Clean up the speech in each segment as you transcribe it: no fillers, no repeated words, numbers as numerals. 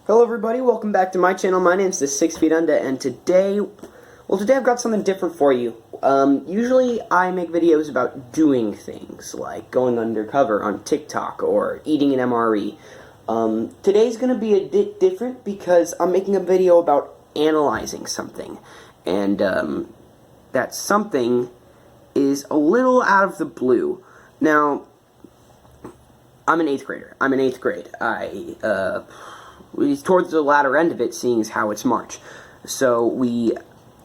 Hello everybody, welcome back to my channel. My name's the 6 Feet Unda, and today I've got something different for you. Usually I make videos about doing things, like going undercover on TikTok or eating an MRE. Today's gonna be a bit different because I'm making a video about analyzing something. And, that something is a little out of the blue. Now, I'm an 8th grader. I'm in 8th grade. Towards the latter end of it, seeing as how it's March. So we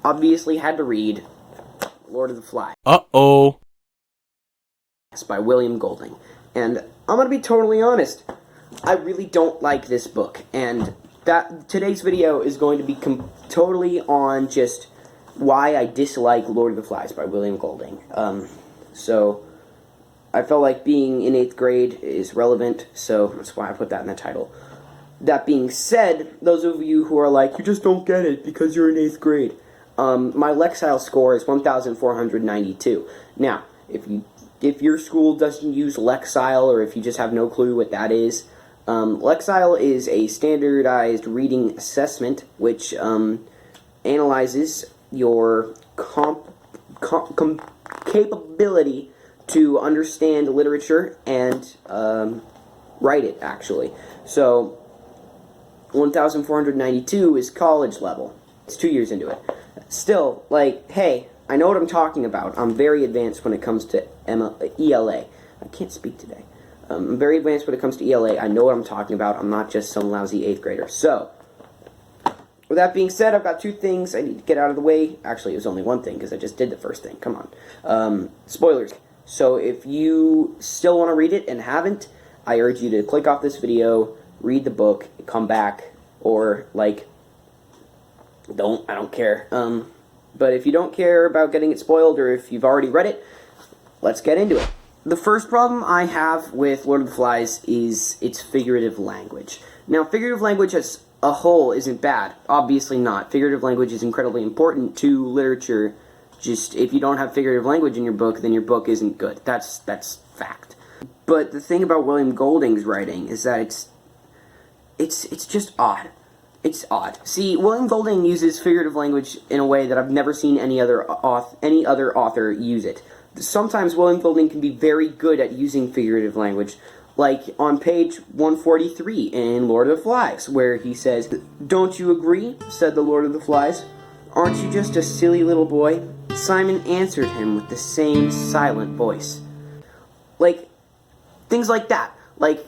obviously had to read Lord of the Flies. Uh-oh. By William Golding. And I'm gonna be totally honest, I really don't like this book. And today's video is going to be totally on just why I dislike Lord of the Flies by William Golding. So I felt like being in 8th grade is relevant, so that's why I put that in the title. That being said, those of you who are like, you just don't get it because you're in 8th grade, my Lexile score is 1,492. Now, if your school doesn't use Lexile, or if you just have no clue what that is, Lexile is a standardized reading assessment which analyzes your capability to understand literature and write it, actually. So 1,492 is college level. It's 2 years into it. Still, like, hey, I know what I'm talking about. I'm very advanced when it comes to ELA. I can't speak today. I'm very advanced when it comes to ELA. I know what I'm talking about. I'm not just some lousy 8th grader. So, with that being said, I've got two things I need to get out of the way. Actually, it was only one thing because I just did the first thing. Come on. Spoilers. So, if you still want to read it and haven't, I urge you to click off this video, read the book, come back, or, like, I don't care. But if you don't care about getting it spoiled, or if you've already read it, let's get into it. The first problem I have with Lord of the Flies is its figurative language. Now, figurative language as a whole isn't bad. Obviously not. Figurative language is incredibly important to literature. Just, if you don't have figurative language in your book, then your book isn't good. That's fact. But the thing about William Golding's writing is that it's just odd. It's odd. See, William Golding uses figurative language in a way that I've never seen any other author use it. Sometimes William Golding can be very good at using figurative language, like on page 143 in Lord of the Flies, where he says, "Don't you agree?" said the Lord of the Flies. "Aren't you just a silly little boy?" Simon answered him with the same silent voice. Like, things like that. Like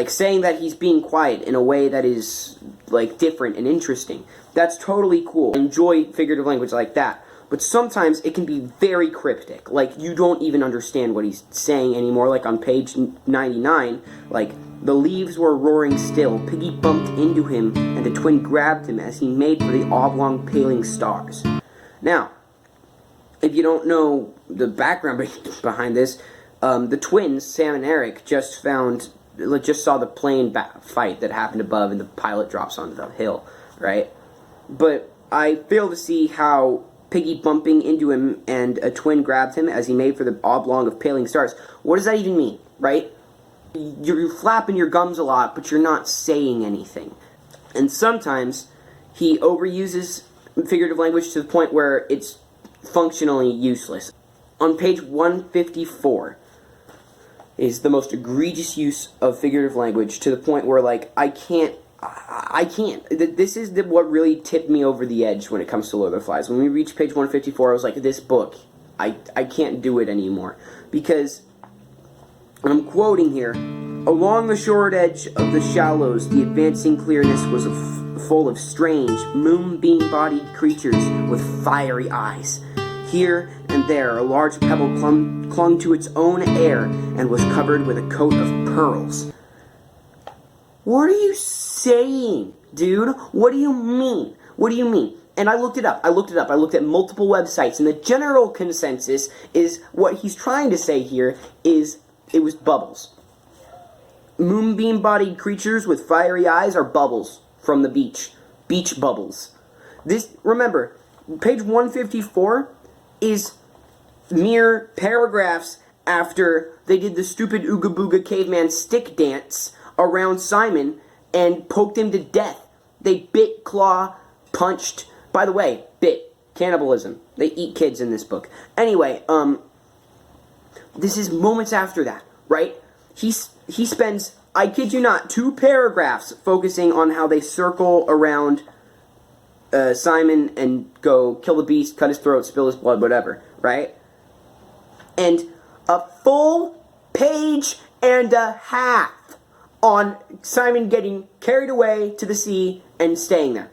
saying that he's being quiet in a way that is, like, different and interesting. That's totally cool. I enjoy figurative language like that. But sometimes it can be very cryptic. Like, you don't even understand what he's saying anymore. Like, on page 99, like, "The leaves were roaring still. Piggy bumped into him, and the twin grabbed him as he made for the oblong paling stars." Now, if you don't know the background behind this, the twins, Sam and Eric, just saw the plane fight that happened above, and the pilot drops onto the hill, right? But I fail to see how Piggy bumping into him and a twin grabbed him as he made for the oblong of paling stars. What does that even mean, right? You're flapping your gums a lot, but you're not saying anything. And sometimes he overuses figurative language to the point where it's functionally useless. On page 154 is the most egregious use of figurative language, to the point where, like, I can't. This is what really tipped me over the edge when it comes to Lord of the Flies. When we reached page 154, I was like, this book, I can't do it anymore. Because, and I'm quoting here, "Along the short edge of the shallows, the advancing clearness was full of strange, moonbeam-bodied creatures with fiery eyes. Here and there, a large pebble clung to its own air and was covered with a coat of pearls." What are you saying, dude? What do you mean? What do you mean? And I looked it up. I looked at multiple websites, and the general consensus is what he's trying to say here is it was bubbles. Moonbeam-bodied creatures with fiery eyes are bubbles from the beach. Beach bubbles. Remember, page 154 is mere paragraphs after they did the stupid Ooga Booga Caveman stick dance around Simon and poked him to death. They bit, claw, punched. By the way, bit. Cannibalism. They eat kids in this book. Anyway, this is moments after that, right? He spends, I kid you not, 2 paragraphs focusing on how they circle around Simon and go kill the beast, cut his throat, spill his blood, whatever, right? And a full page and a half on Simon getting carried away to the sea and staying there.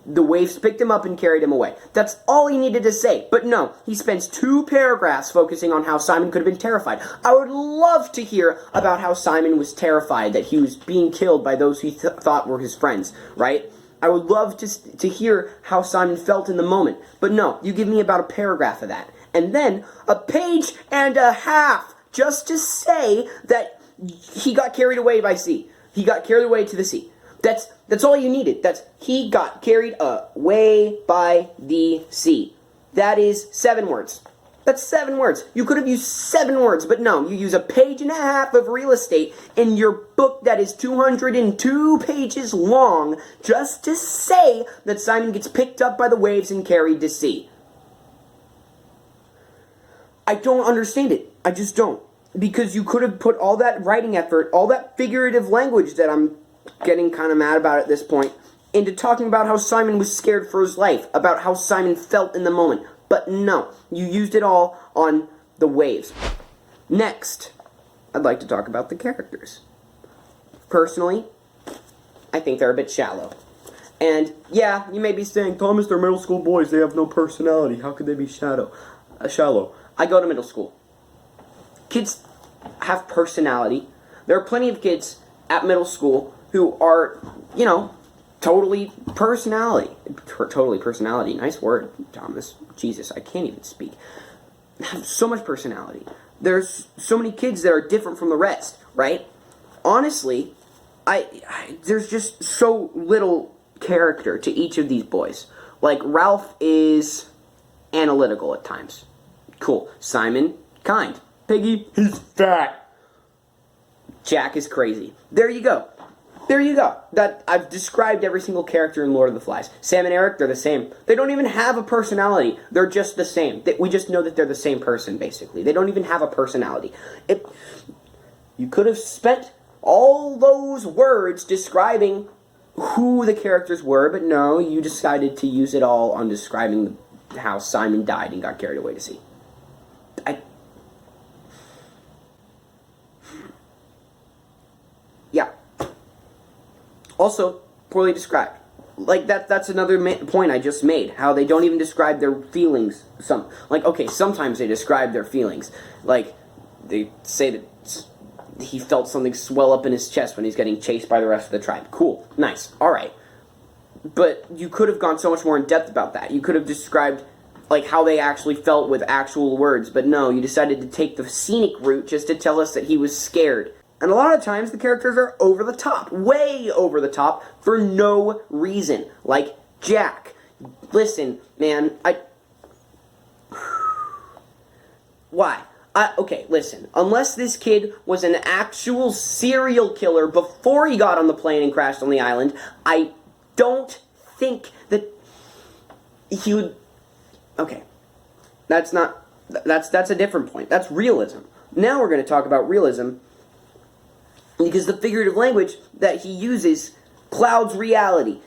The waves picked him up and carried him away. That's all he needed to say. But no, he spends 2 paragraphs focusing on how Simon could have been terrified. I would love to hear about how Simon was terrified that he was being killed by those he thought were his friends, right? I would love to hear how Simon felt in the moment. But no, you give me about a paragraph of that. And then a page and a half just to say that he got carried away by sea. He got carried away to the sea. That's all you needed. He got carried away by the sea. That is 7 words. That's 7 words. You could have used 7 words, but no, you use a page and a half of real estate in your book that is 202 pages long just to say that Simon gets picked up by the waves and carried to sea. I don't understand it. I just don't. Because you could have put all that writing effort, all that figurative language that I'm getting kind of mad about at this point, into talking about how Simon was scared for his life, about how Simon felt in the moment. But no, you used it all on the waves. Next, I'd like to talk about the characters. Personally, I think they're a bit shallow. And yeah, you may be saying, Thomas, they're middle school boys, they have no personality. How could they be shallow? I go to middle school. Kids have personality. There are plenty of kids at middle school who are, totally personality. Totally personality. Nice word, Thomas. Jesus, I can't even speak. Have so much personality. There's so many kids that are different from the rest, right? Honestly, there's just so little character to each of these boys. Like, Ralph is analytical at times. Cool. Simon, kind. Piggy, he's fat. Jack is crazy. There you go. That I've described every single character in Lord of the Flies. Sam and Eric, they're the same. They don't even have a personality. They're just the same. We just know that they're the same person, basically. They don't even have a personality. You could have spent all those words describing who the characters were, but no, you decided to use it all on describing how Simon died and got carried away to sea. Yeah. Also, poorly described. Like, that's another point I just made. How they don't even describe their feelings. Sometimes they describe their feelings. Like, they say that he felt something swell up in his chest when he's getting chased by the rest of the tribe. Cool. Nice. Alright. But you could have gone so much more in depth about that. You could have described, how they actually felt with actual words. But no, you decided to take the scenic route just to tell us that he was scared. And a lot of times the characters are over the top, way over the top, for no reason. Like Jack. Listen, man, Why? Okay, listen. Unless this kid was an actual serial killer before he got on the plane and crashed on the island, I don't think that he would... Okay. That's a different point. That's realism. Now we're going to talk about realism, because the figurative language that he uses clouds reality.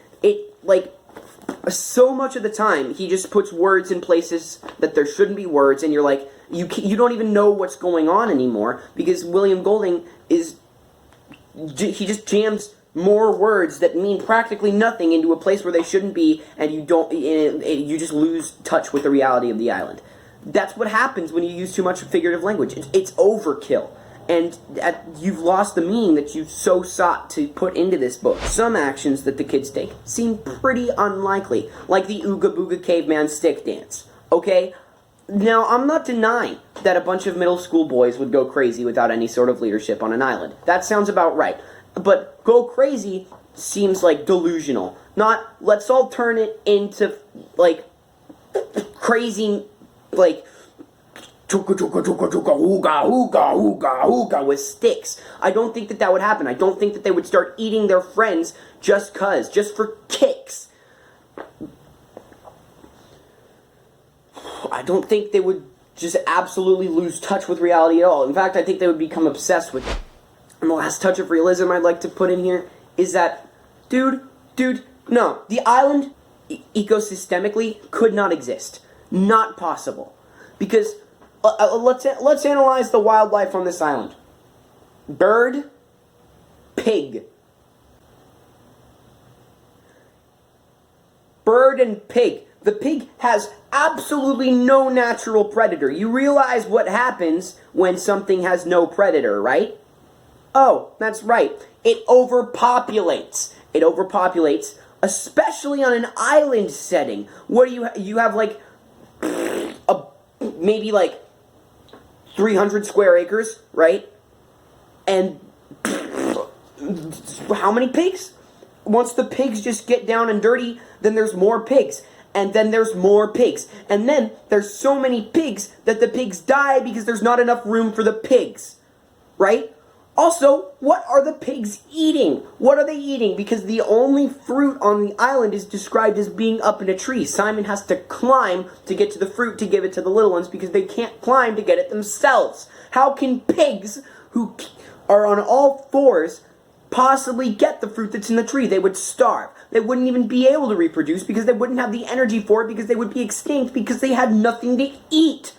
So much of the time, he just puts words in places that there shouldn't be words, and you're like, you don't even know what's going on anymore, because William Golding he just jams more words that mean practically nothing into a place where they shouldn't be, and you just lose touch with the reality of the island. That's what happens when you use too much figurative language. It's overkill. And you've lost the meaning that you so sought to put into this book. Some actions that the kids take seem pretty unlikely, like the Ooga Booga Caveman stick dance. Okay? Now, I'm not denying that a bunch of middle school boys would go crazy without any sort of leadership on an island. That sounds about right. But go crazy seems like delusional. Not, let's all turn it into, crazy, chuka chuka chuka chuka hooga hooga hooga hooga with sticks. I don't think that would happen. I don't think that they would start eating their friends just for kicks. I don't think they would just absolutely lose touch with reality at all. In fact, I think they would become obsessed with it. And the last touch of realism I'd like to put in here is that, dude, no, the island ecosystemically could not exist. Not possible. Because let's analyze the wildlife on this island. Bird, pig. Bird and pig. The pig has absolutely no natural predator. You realize what happens when something has no predator, right? Oh, that's right. It overpopulates. It overpopulates, especially on an island setting. What do you have like maybe like 300 square acres, right? And how many pigs? Once the pigs just get down and dirty, then there's more pigs. And then there's more pigs. And then there's so many pigs that the pigs die because there's not enough room for the pigs. Right? Also, what are the pigs eating? What are they eating? Because the only fruit on the island is described as being up in a tree. Simon has to climb to get to the fruit to give it to the little ones because they can't climb to get it themselves. How can pigs who are on all fours possibly get the fruit that's in the tree? They would starve. They wouldn't even be able to reproduce because they wouldn't have the energy for it because they would be extinct because they had nothing to eat.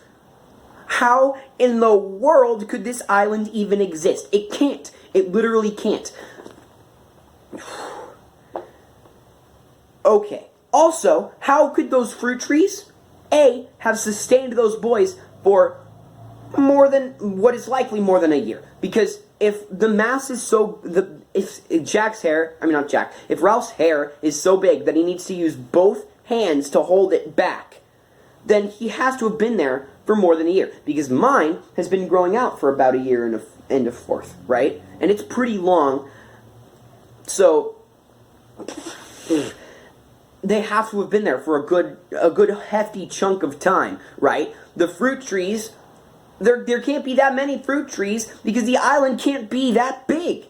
How in the world could this island even exist? It can't. It literally can't. Okay. Also, how could those fruit trees, A, have sustained those boys for more than, what is likely more than a year? Because if the mass is so, if Ralph's hair is so big that he needs to use both hands to hold it back, then he has to have been there for more than a year. Because mine has been growing out for about a year and a fourth, right? And it's pretty long. So they have to have been there for a good hefty chunk of time, right? The fruit trees, there can't be that many fruit trees because the island can't be that big.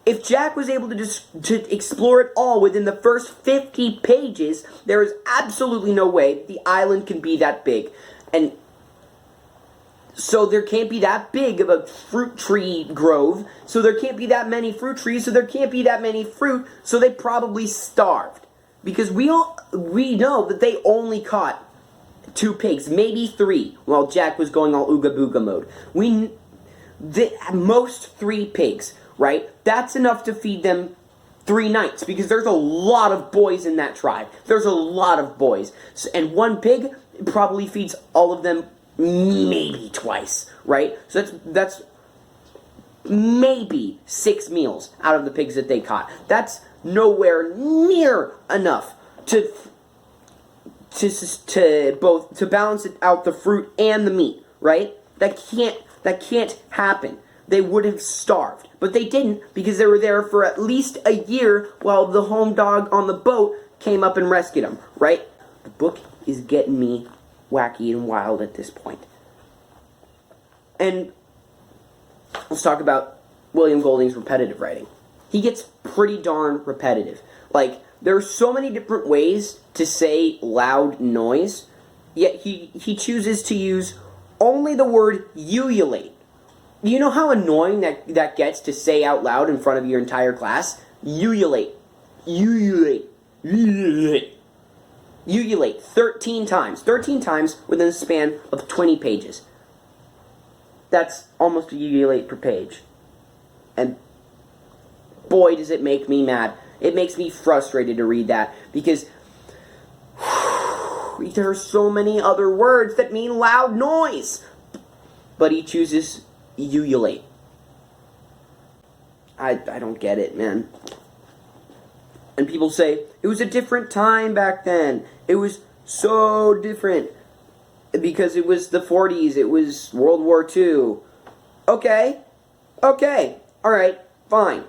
If Jack was able to explore it all within the first 50 pages, there is absolutely no way the island can be that big. And so there can't be that big of a fruit tree grove, so there can't be that many fruit trees, so there can't be that many fruit, so they probably starved. Because we know that they only caught 2 pigs, maybe 3, while Jack was going all ooga booga mode. At most 3 pigs, right? That's enough to feed them 3 nights, because there's a lot of boys in that tribe. There's a lot of boys. And 1 pig probably feeds all of them maybe twice, right? So that's maybe 6 meals out of the pigs that they caught. That's nowhere near enough to balance it out, the fruit and the meat, right? That can't happen. They would have starved. But they didn't, because they were there for at least a year while the home dog on the boat came up and rescued them, right? The book is getting me wacky and wild at this point. And let's talk about William Golding's repetitive writing. He gets pretty darn repetitive. Like, there are so many different ways to say loud noise, yet he chooses to use only the word ululate. You know how annoying that gets to say out loud in front of your entire class? Ululate. Ululate. Ululate. Ululate 13 times. 13 times within a span of 20 pages. That's almost a ululate per page. And boy, does it make me mad. It makes me frustrated to read that, because there are so many other words that mean loud noise. But he chooses ululate. I don't get it, man. And people say, it was a different time back then. It was so different. Because it was the 40s. It was World War II. Okay. Alright. Fine.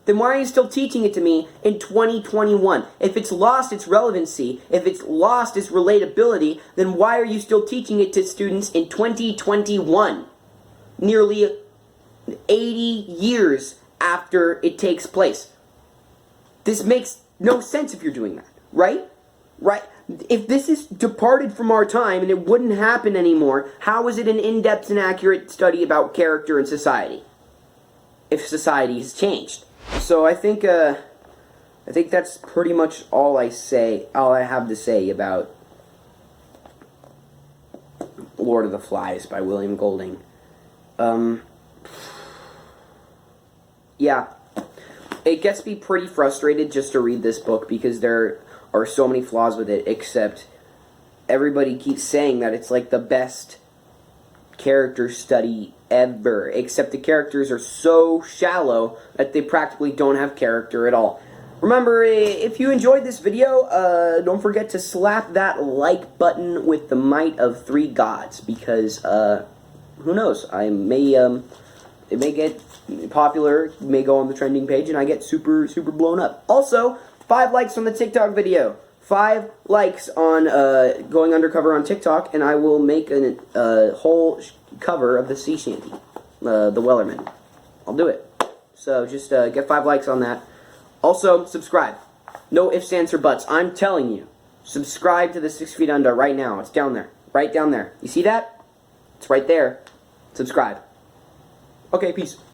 then why are you still teaching it to me in 2021? If it's lost its relevancy, if it's lost its relatability, then why are you still teaching it to students in 2021? Nearly 80 years after it takes place. This makes no sense if you're doing that, right? Right? If this is departed from our time and it wouldn't happen anymore, how is it an in-depth and accurate study about character and society? If society has changed. So I think that's pretty much all I have to say about Lord of the Flies by William Golding. Yeah. It gets me pretty frustrated just to read this book because there are so many flaws with it, except everybody keeps saying that it's like the best character study ever, except the characters are so shallow that they practically don't have character at all. Remember, if you enjoyed this video, don't forget to slap that like button with the might of 3 gods, because, who knows, it may get popular, may go on the trending page, and I get super blown up. Also, 5 likes on the TikTok video. 5 likes on going undercover on TikTok, and I will make a whole cover of the sea shanty, the Wellerman. I'll do it. So just get 5 likes on that. Also, subscribe. No ifs, ands, or buts. I'm telling you. Subscribe to the 6 Feet Under right now. It's down there. Right down there. You see that? It's right there. Subscribe. Okay, peace.